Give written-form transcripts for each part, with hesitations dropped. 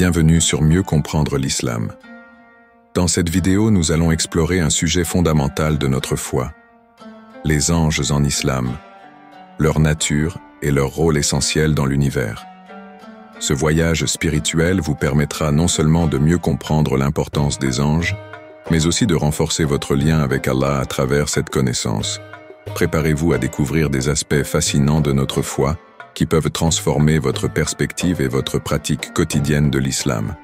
Bienvenue sur Mieux comprendre l'islam. Dans cette vidéo, nous allons explorer un sujet fondamental de notre foi, les anges en islam, leur nature et leur rôle essentiel dans l'univers. Ce voyage spirituel vous permettra non seulement de mieux comprendre l'importance des anges, mais aussi de renforcer votre lien avec Allah à travers cette connaissance. Préparez-vous à découvrir des aspects fascinants de notre foi qui peuvent transformer votre perspective et votre pratique quotidienne de l'islam.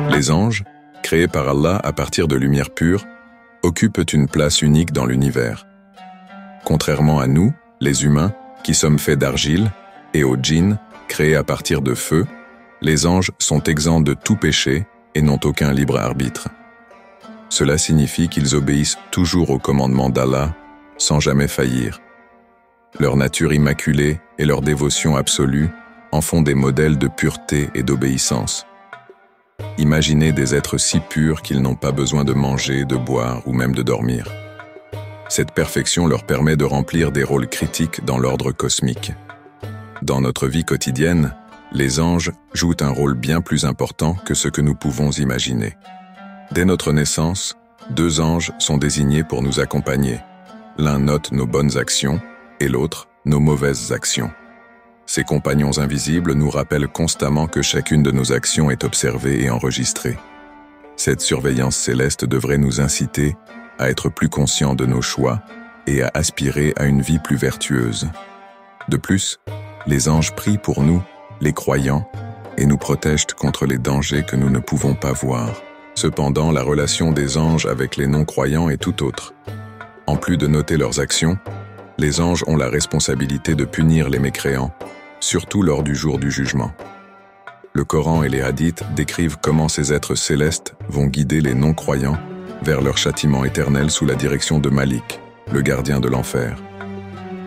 Les anges, créés par Allah à partir de lumière pure, occupent une place unique dans l'univers. Contrairement à nous, les humains, qui sommes faits d'argile, et aux djinns, créés à partir de feu, les anges sont exempts de tout péché et n'ont aucun libre arbitre. Cela signifie qu'ils obéissent toujours aux commandements d'Allah, sans jamais faillir. Leur nature immaculée et leur dévotion absolue en font des modèles de pureté et d'obéissance. Imaginez des êtres si purs qu'ils n'ont pas besoin de manger, de boire ou même de dormir. Cette perfection leur permet de remplir des rôles critiques dans l'ordre cosmique. Dans notre vie quotidienne, les anges jouent un rôle bien plus important que ce que nous pouvons imaginer. Dès notre naissance, 2 anges sont désignés pour nous accompagner. L'un note nos bonnes actions et l'autre nos mauvaises actions. Ces compagnons invisibles nous rappellent constamment que chacune de nos actions est observée et enregistrée. Cette surveillance céleste devrait nous inciter à être plus conscients de nos choix et à aspirer à une vie plus vertueuse. De plus, les anges prient pour nous, les croyants, et nous protègent contre les dangers que nous ne pouvons pas voir. Cependant, la relation des anges avec les non-croyants est tout autre. En plus de noter leurs actions, les anges ont la responsabilité de punir les mécréants, surtout lors du jour du jugement. Le Coran et les hadiths décrivent comment ces êtres célestes vont guider les non-croyants vers leur châtiment éternel sous la direction de Malik, le gardien de l'enfer.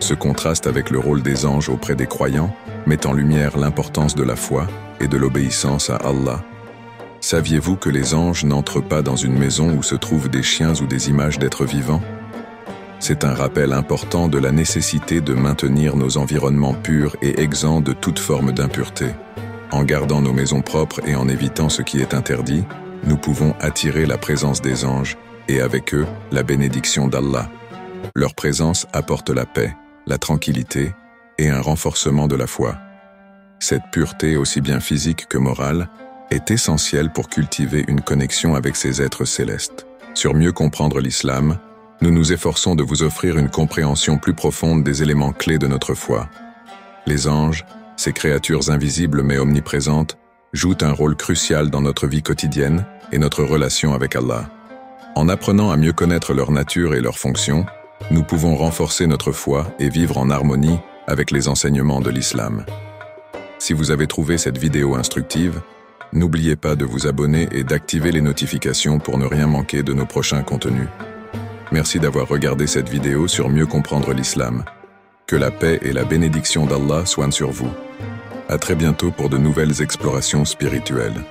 Ce contraste avec le rôle des anges auprès des croyants met en lumière l'importance de la foi et de l'obéissance à Allah. Saviez-vous que les anges n'entrent pas dans une maison où se trouvent des chiens ou des images d'êtres vivants? C'est un rappel important de la nécessité de maintenir nos environnements purs et exempts de toute forme d'impureté. En gardant nos maisons propres et en évitant ce qui est interdit, nous pouvons attirer la présence des anges et avec eux, la bénédiction d'Allah. Leur présence apporte la paix, la tranquillité et un renforcement de la foi. Cette pureté, aussi bien physique que morale, est essentielle pour cultiver une connexion avec ces êtres célestes. Sur Mieux comprendre l'islam, nous nous efforçons de vous offrir une compréhension plus profonde des éléments clés de notre foi. Les anges, ces créatures invisibles mais omniprésentes, jouent un rôle crucial dans notre vie quotidienne et notre relation avec Allah. En apprenant à mieux connaître leur nature et leurs fonctions, nous pouvons renforcer notre foi et vivre en harmonie avec les enseignements de l'islam. Si vous avez trouvé cette vidéo instructive, n'oubliez pas de vous abonner et d'activer les notifications pour ne rien manquer de nos prochains contenus. Merci d'avoir regardé cette vidéo sur Mieux comprendre l'islam. Que la paix et la bénédiction d'Allah soient sur vous. À très bientôt pour de nouvelles explorations spirituelles.